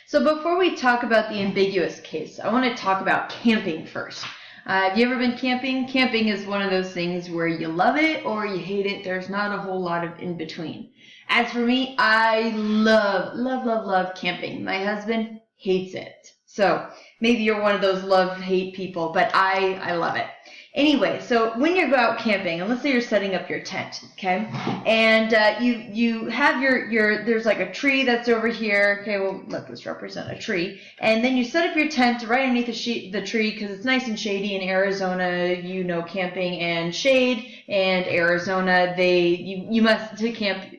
So before we talk about the ambiguous case, I want to talk about camping first. Have you ever been camping? Camping is one of those things where you love it or you hate it. There's not a whole lot of in between. As for me, I love camping. My husband hates it. So maybe you're one of those love-hate people, but I love it. Anyway, so when you go out camping, and let's say you're setting up your tent, okay, and you have there's like a tree that's over here, okay, well, let this represent a tree, and then you set up your tent right underneath the tree because it's nice and shady in Arizona. You know, camping and shade, and Arizona, you must, to camp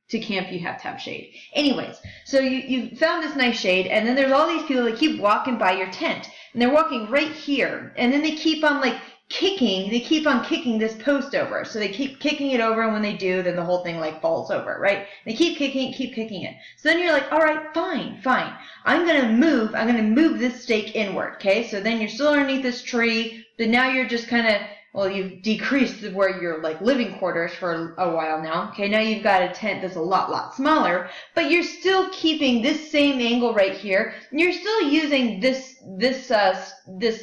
you have to have shade. Anyways, so you found this nice shade, and then there's all these people that keep walking by your tent, and they're walking right here, and then they keep on kicking this post over. So they keep kicking it over, and when they do, then the whole thing like falls over, right? They keep kicking it. So then you're like, all right, fine. I'm gonna move this stake inward, okay? So then you're still underneath this tree, but now you're just kind of, well, you've decreased where your like living quarters for a while now. Okay, now you've got a tent that's a lot smaller, but you're still keeping this same angle right here. And you're still using this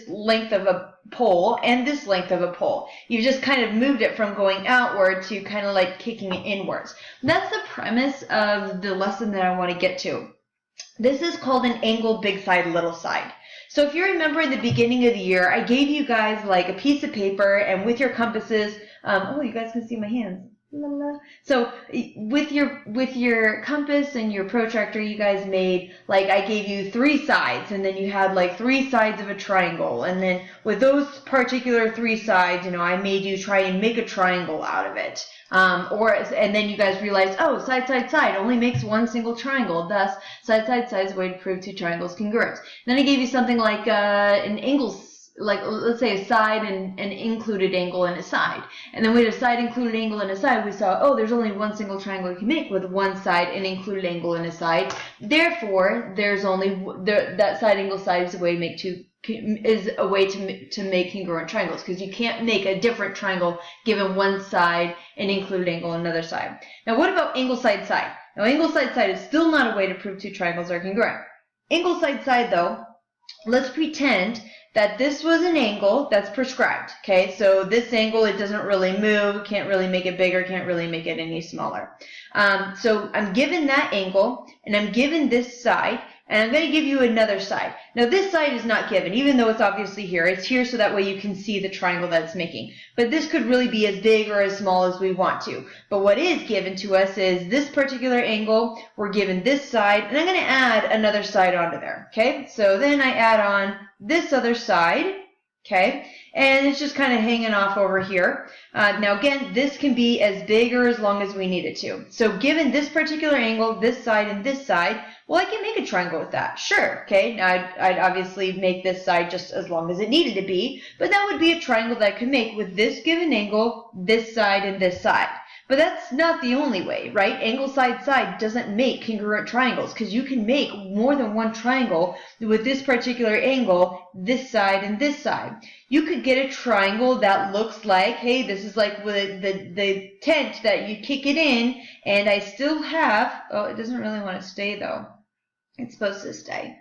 length of a pole and this length of a pole. You've just kind of moved it from going outward to kind of like kicking it inwards. That's the premise of the lesson that I want to get to. This is called an angle big side, little side. So if you remember in the beginning of the year, I gave you guys like a piece of paper, and with your compasses, oh, you guys can see my hands. La, la. So with your compass and your protractor, you guys made, like, I gave you 3 sides, and then you had like 3 sides of a triangle, and then with those particular 3 sides, you know, I made you try and make a triangle out of it. And then you guys realized, oh, side only makes one single triangle. Thus, side is a way to prove 2 triangles congruent. Then I gave you something like an angle, like let's say a side and an included angle and a side. And then with a side, included angle, and a side, we saw, oh, there's only one single triangle you can make with one side, an included angle, and a side. Therefore, there's only that side, angle, side is a way to make to make congruent triangles, because you can't make a different triangle given one side, an included angle, and another side. Now, what about angle side? Now, angle side is still not a way to prove 2 triangles are congruent. Angle side, though, let's pretend that this was an angle that's prescribed, okay? So this angle, it doesn't really move, can't really make it bigger, can't really make it any smaller. So I'm given that angle, and I'm given this side, and I'm going to give you another side. Now this side is not given, even though it's obviously here. It's here so that way you can see the triangle that it's making. But this could really be as big or as small as we want to. But what is given to us is this particular angle. We're given this side, and I'm going to add another side onto there, okay? So then I add on this other side, okay? And it's just kind of hanging off over here. Now again, this can be as big or as long as we need it to. So given this particular angle, this side and this side, well, I can make a triangle with that. Sure, okay? Now I'd obviously make this side just as long as it needed to be, but that would be a triangle that I could make with this given angle, this side, and this side. But that's not the only way, right? Angle side doesn't make congruent triangles, because you can make more than one triangle with this particular angle, this side, and this side. You could get a triangle that looks like, hey, this is like the tent that you kick it in, and I still have, oh, it doesn't really want to stay though. It's supposed to stay.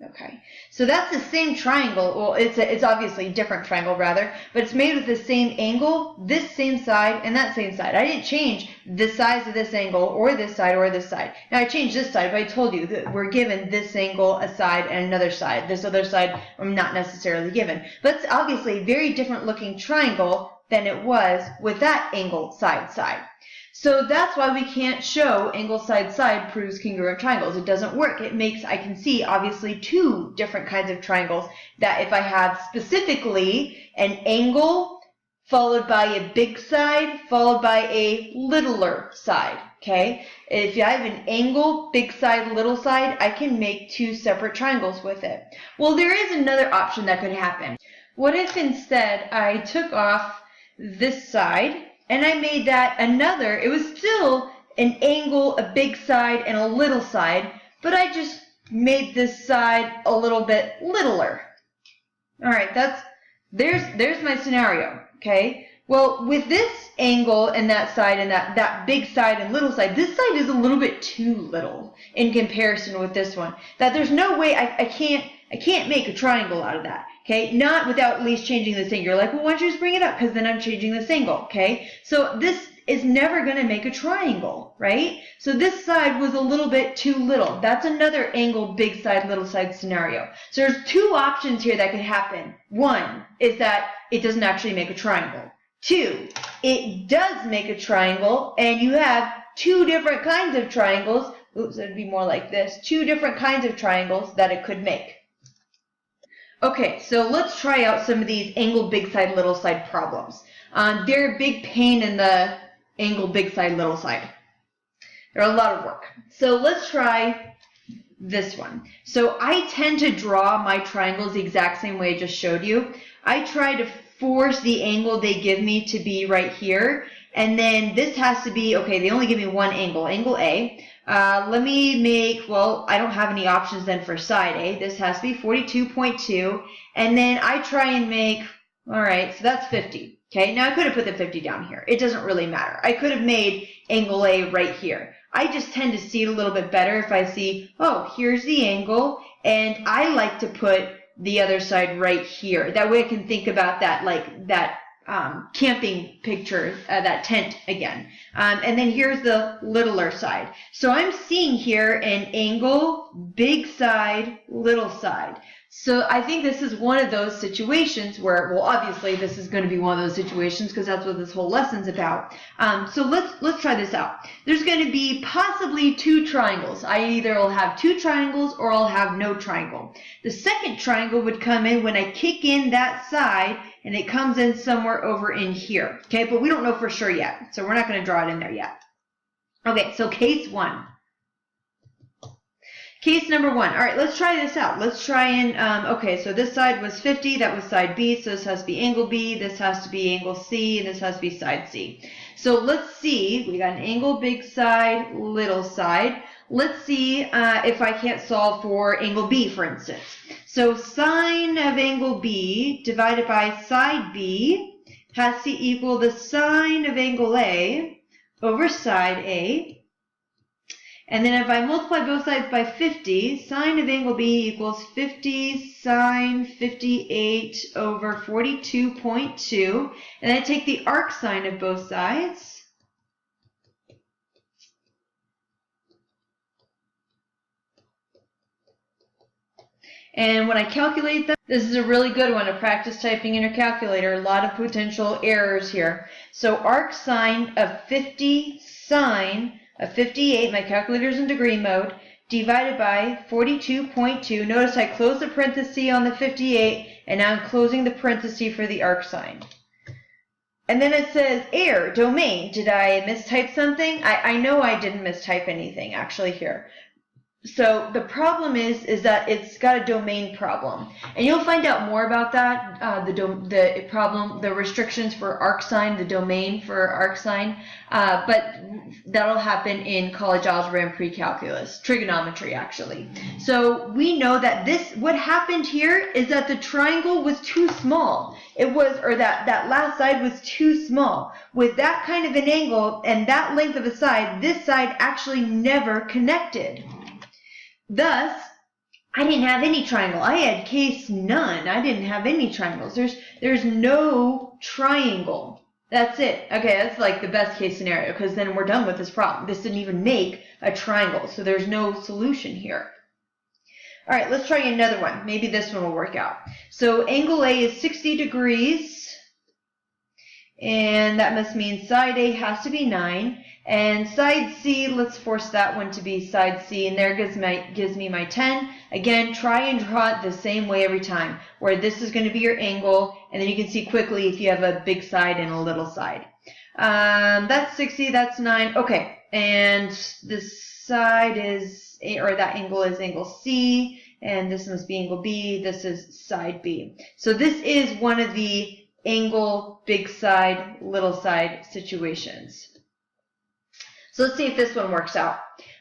Okay, so that's the same triangle. Well, it's obviously a different triangle rather, but it's made with the same angle, this same side, and that same side. I didn't change the size of this angle or this side or this side. Now I changed this side, but I told you that we're given this angle, a side, and another side. This other side I'm not necessarily given. But it's obviously a very different looking triangle than it was with that angle side. So that's why we can't show angle side proves congruent triangles. It doesn't work. It makes, I can see obviously 2 different kinds of triangles, that if I have specifically an angle followed by a big side followed by a littler side, okay? If I have an angle, big side, little side, I can make 2 separate triangles with it. Well, there is another option that could happen. What if instead I took off this side, and I made that another, it was still an angle, a big side, and a little side, but I just made this side a little bit littler. All right, there's my scenario, okay? Well, with this angle and that side and that big side and little side, this side is a little bit too little in comparison with this one. That there's no way I can't make a triangle out of that. Okay, not without at least changing this angle. You're like, well, why don't you just bring it up? Because then I'm changing this angle. Okay, so this is never going to make a triangle, right? So this side was a little bit too little. That's another angle, big side, little side scenario. So there's two options here that could happen. One is that it doesn't actually make a triangle. Two, it does make a triangle, and you have two different kinds of triangles. Oops, it'd be more like this. Two different kinds of triangles that it could make. Okay, so let's try out some of these angle big side, little side problems. They're a big pain in the angle big side, little side. They're a lot of work. So let's try this one. So I tend to draw my triangles the exact same way I just showed you. I try to force the angle they give me to be right here. And then this has to be, okay, they only give me one angle, angle A. Let me make, well, I don't have any options then for side A. This has to be 42.2. And then I try and make, all right, so that's 50. Okay, now I could have put the 50 down here. It doesn't really matter. I could have made angle A right here. I just tend to see it a little bit better if I see, oh, here's the angle, and I like to put the other side right here. That way I can think about that, like that camping picture, that tent again. And then here's the littler side. So I'm seeing here an angle, big side, little side. So I think this is one of those situations where, well, obviously this is going to be one of those situations because that's what this whole lesson's about. So let's try this out. There's going to be possibly two triangles. I either will have two triangles or I'll have no triangle. The second triangle would come in when I kick in that side, and it comes in somewhere over in here. Okay, but we don't know for sure yet, so we're not going to draw it in there yet. Okay, so case one. Case number one. All right, let's try this out. Let's try and, okay, so this side was 50. That was side B, so this has to be angle B. This has to be angle C, and this has to be side C. So let's see. We got an angle big side, little side. Let's see if I can't solve for angle B, for instance. So sine of angle B divided by side B has to equal the sine of angle A over side A. And then if I multiply both sides by 50, sine of angle B equals 50 sine 58 over 42.2. And I take the arc sine of both sides. And when I calculate them, this is a really good one to practice typing in your calculator. A lot of potential errors here. So arc sine of 50 sine of 58, my calculator's in degree mode, divided by 42.2. Notice I closed the parenthesis on the 58, and now I'm closing the parenthesis for the arc sine. And then it says error, domain. Did I mistype something? I know I didn't mistype anything actually here. So the problem is that it's got a domain problem, and you'll find out more about that. The problem, the restrictions for arcsine, the domain for arcsine, but that'll happen in college algebra and pre-calculus, trigonometry actually. So we know that what happened here is that the triangle was too small. It was, or that last side was too small. With that kind of an angle and that length of a side, this side actually never connected. Thus, I didn't have any triangle. I had case none. I didn't have any triangles. There's no triangle. That's it. Okay, that's like the best case scenario because then we're done with this problem. This didn't even make a triangle, so there's no solution here. All right, let's try another one. Maybe this one will work out. So angle A is 60 degrees, and that must mean side A has to be 9. And side C, let's force that one to be side C, and there gives me my 10. Again, try and draw it the same way every time, where this is going to be your angle, and then you can see quickly if you have a big side and a little side. That's 60, that's 9. Okay, and this side is, or that angle is angle C, and this must be angle B, this is side B. So this is one of the angle, big side, little side situations. So let's see if this one works out.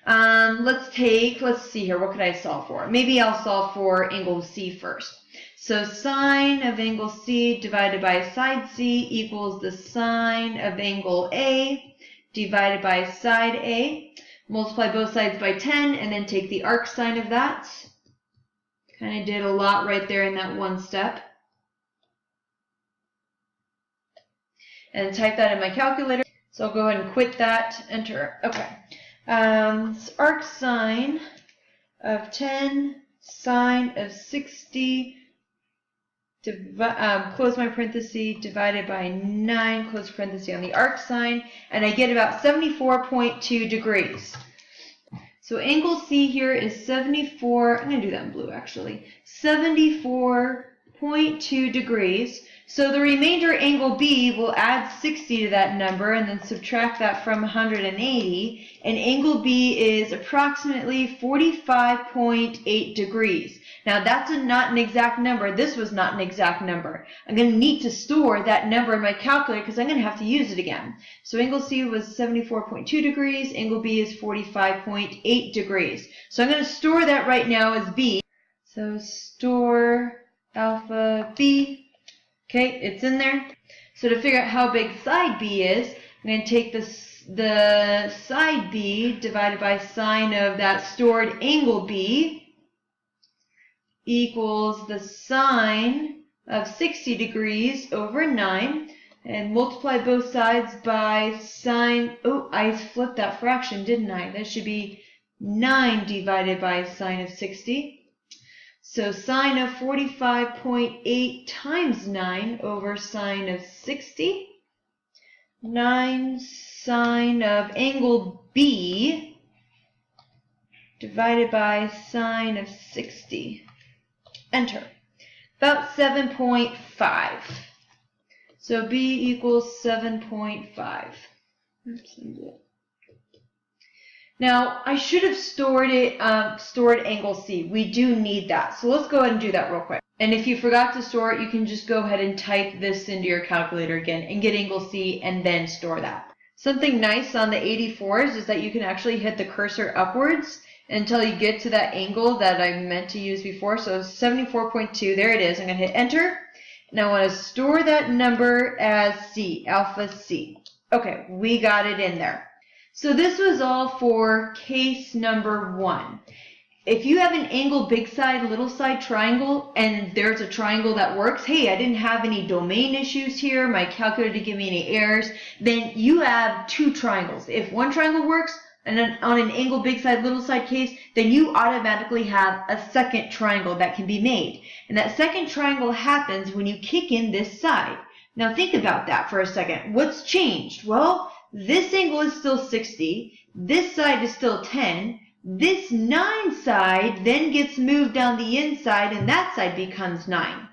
Let's see here, what could I solve for? Maybe I'll solve for angle C first. So sine of angle C divided by side C equals the sine of angle A divided by side A. Multiply both sides by 10 and then take the arc sine of that. Kind of did a lot right there in that one step. And type that in my calculator. So I'll go ahead and quit that, enter. Okay. Arc sine of 10 sine of 60, close my parenthesis, divided by 9, close parenthesis on the arc sine, and I get about 74.2 degrees. So angle C here is 74, I'm going to do that in blue actually, 74.2 degrees. So the remainder angle B will add 60 to that number and then subtract that from 180, and angle B is approximately 45.8 degrees. Now that's not an exact number. This was not an exact number. I'm going to need to store that number in my calculator because I'm going to have to use it again. So angle C was 74.2 degrees, angle B is 45.8 degrees. So I'm going to store that right now as B. So store alpha B. Okay, it's in there. So to figure out how big side B is, I'm going to take the side B divided by sine of that stored angle B equals the sine of 60 degrees over 9, and multiply both sides by sine, oh, I flipped that fraction, didn't I? That should be 9 divided by sine of 60. So sine of 45.8 times 9 over sine of 60. 9 sine of angle B divided by sine of 60. Enter. About 7.5. So B equals 7.5. Now, I should have stored angle C. We do need that. So let's go ahead and do that real quick. And if you forgot to store it, you can just go ahead and type this into your calculator again and get angle C and then store that. Something nice on the 84s is that you can actually hit the cursor upwards until you get to that angle that I meant to use before. So 74.2, there it is. I'm going to hit enter. And I want to store that number as C, alpha C. Okay, we got it in there. So this was all for case number 1. If you have an angle big side, little side triangle, and there's a triangle that works, hey, I didn't have any domain issues here, my calculator didn't give me any errors, then you have 2 triangles. If one triangle works, and then on an angle big side, little side case, then you automatically have a second triangle that can be made. And that second triangle happens when you kick in this side. Now think about that for a second. What's changed? Well, this angle is still 60, this side is still 10, this 9 side then gets moved down the inside and that side becomes 9.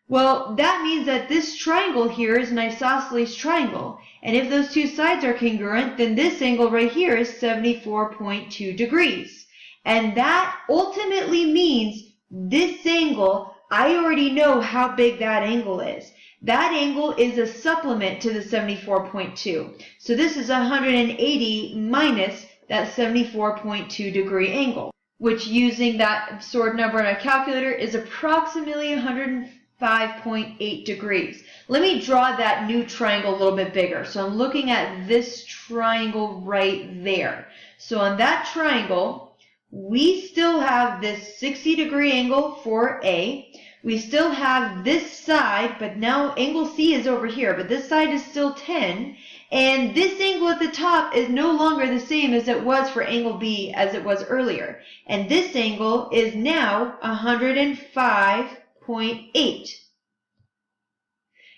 Well, that means that this triangle here is an isosceles triangle, and if those 2 sides are congruent, then this angle right here is 74.2 degrees. And that ultimately means this angle, I already know how big that angle is. That angle is a supplement to the 74.2. So this is 180 minus that 74.2 degree angle, which using that stored number in a calculator is approximately 105.8 degrees. Let me draw that new triangle a little bit bigger. So I'm looking at this triangle right there. So on that triangle, we still have this 60 degree angle for A. We still have this side, but now angle C is over here, but this side is still 10, and this angle at the top is no longer the same as it was for angle B as it was earlier. And this angle is now 105.8.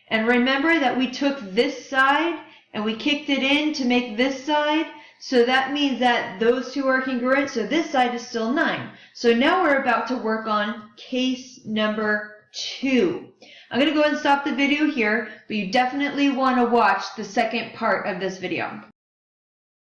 And remember that we took this side and we kicked it in to make this side. So that means that those 2 are congruent, so this side is still 9. So now we're about to work on case number 2. I'm going to go ahead and stop the video here, but you definitely want to watch the second part of this video.